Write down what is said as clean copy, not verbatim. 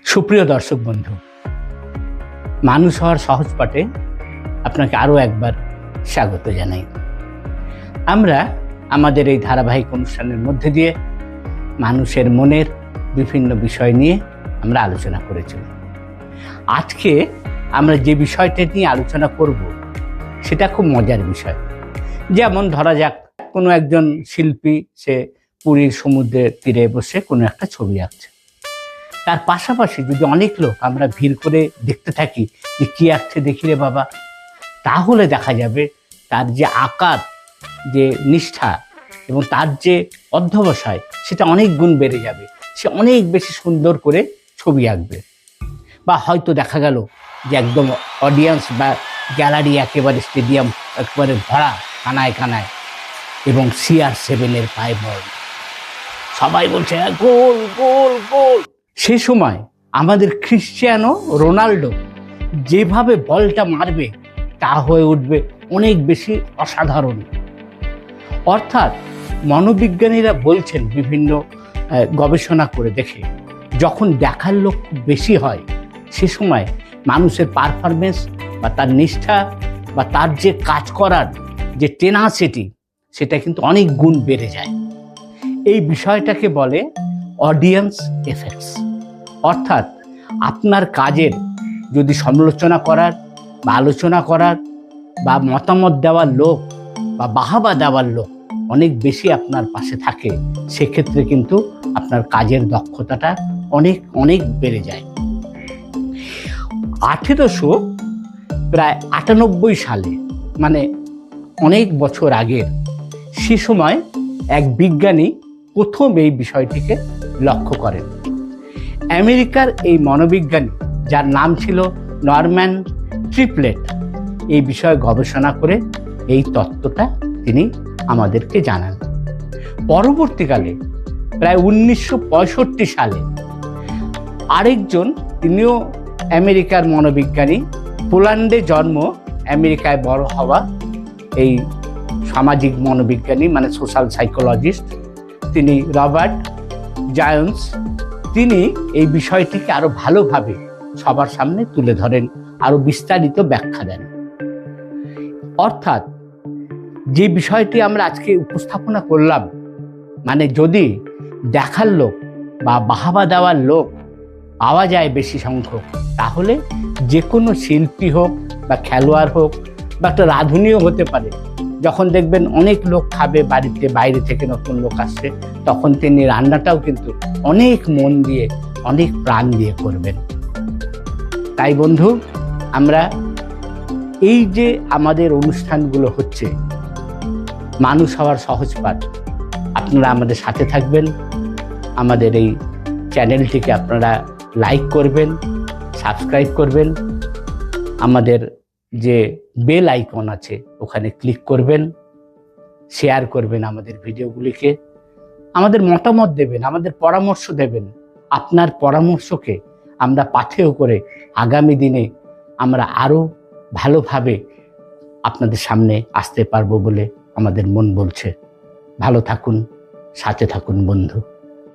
সুপ্রিয় দর্শক বন্ধু, মানুষ হওয়ার সহজ পাঠে আপনাকে আরও একবার স্বাগত জানাই। আমরা আমাদের এই ধারাবাহিক অনুষ্ঠানের মধ্যে দিয়ে মানুষের মনের বিভিন্ন বিষয় নিয়ে আমরা আলোচনা করেছি। আজকে আমরা যে বিষয়টা নিয়ে আলোচনা করব সেটা খুব মজার বিষয়। যেমন ধরা যাক, কোনো একজন শিল্পী সে পুরীর সমুদ্রের তীরে বসে কোনো একটা ছবি আঁকছে। তার পাশাপাশি যদি অনেক লোক আমরা ভিড় করে দেখতে থাকি যে কী আঁকছে দেখি রে বাবা, তাহলে দেখা যাবে তার যে আঁকার যে নিষ্ঠা এবং তার যে অধ্যবসায় সেটা অনেক গুণ বেড়ে যাবে। সে অনেক বেশি সুন্দর করে ছবি আঁকবে। বা হয়তো দেখা গেল যে একদম অডিয়েন্স বা গ্যালারি একেবারে স্টেডিয়াম একেবারে ভরা কানায় কানায়, এবং CR7 পায়ে বল, সবাই বলছে গোল গোল গোল। সে সময় আমাদের ক্রিশ্চিয়ানো রোনাল্ডো যেভাবে বলটা মারবে তা হয়ে উঠবে অনেক বেশি অসাধারণ। অর্থাৎ মনোবিজ্ঞানীরা বলছেন, বিভিন্ন গবেষণা করে দেখে, যখন দেখার লোক খুব বেশি হয় সে সময় মানুষের পারফরমেন্স বা তার নিষ্ঠা বা তার যে কাজ করার যে টেনাসিটি সেটা কিন্তু অনেক গুণ বেড়ে যায়। এই বিষয়টাকে বলে অডিয়েন্স এফেক্টস। অর্থাৎ আপনার কাজের যদি সমালোচনা করার বা আলোচনা করার বা মতামত দেওয়ার লোক বা বাহাবা দেওয়ার লোক অনেক বেশি আপনার পাশে থাকে, সেক্ষেত্রে কিন্তু আপনার কাজের দক্ষতাটা অনেক অনেক বেড়ে যায়। 1898 সালে, মানে অনেক বছর আগের, সে সময় এক বিজ্ঞানী প্রথম এই বিষয়টিকে লক্ষ্য করেন। আমেরিকার এই মনোবিজ্ঞানী, যার নাম ছিল নরম্যান ট্রিপলেট, এই বিষয়ে গবেষণা করে এই তত্ত্বটা তিনি আমাদেরকে জানান। পরবর্তীকালে প্রায় 1965 সালে আরেকজন, তিনিও আমেরিকার মনোবিজ্ঞানী, পোল্যান্ডে জন্ম, আমেরিকায় বড় হওয়া এই সামাজিক মনোবিজ্ঞানী, মানে সোশ্যাল সাইকোলজিস্ট, তিনি রবার্ট জায়ন্স, তিনি এই বিষয়টিকে আরো ভালোভাবে সবার সামনে তুলে ধরেন, আরো বিস্তারিত ব্যাখ্যা দেন। অর্থাৎ যে বিষয়টি আমরা আজকে উপস্থাপনা করলাম, মানে যদি দেখার লোক বা বাহাবা দেওয়ার লোক পাওয়া যায় বেশি সংখ্যক, তাহলে যে কোনো শিল্পী হোক বা খেলোয়াড় হোক বা একটা রাঁধুনিও হতে পারে, যখন দেখবেন অনেক লোক খাবে, বাড়িতে বাইরে থেকে নতুন লোক আসছে, তখন তিনি রান্নাটাও কিন্তু অনেক মন দিয়ে, অনেক প্রাণ দিয়ে করবেন। তাই বন্ধু, আমরা এই যে আমাদের অনুষ্ঠানগুলো হচ্ছে মানুষ হওয়ার সহজ পাঠ, আপনারা আমাদের সাথে থাকবেন। আমাদের এই চ্যানেলটিকে আপনারা লাইক করবেন, সাবস্ক্রাইব করবেন, আমাদের যে বেল আইকন আছে ওখানে ক্লিক করবেন, শেয়ার করবেন আমাদের ভিডিওগুলিকে, আমাদের মতামত দেবেন, আমাদের পরামর্শ দেবেন। আপনার পরামর্শকে আমরা পাথেয় করে আগামী দিনে আমরা আরও ভালোভাবে আপনাদের সামনে আসতে পারবো বলে আমাদের মন বলছে। ভালো থাকুন, সাথে থাকুন বন্ধু।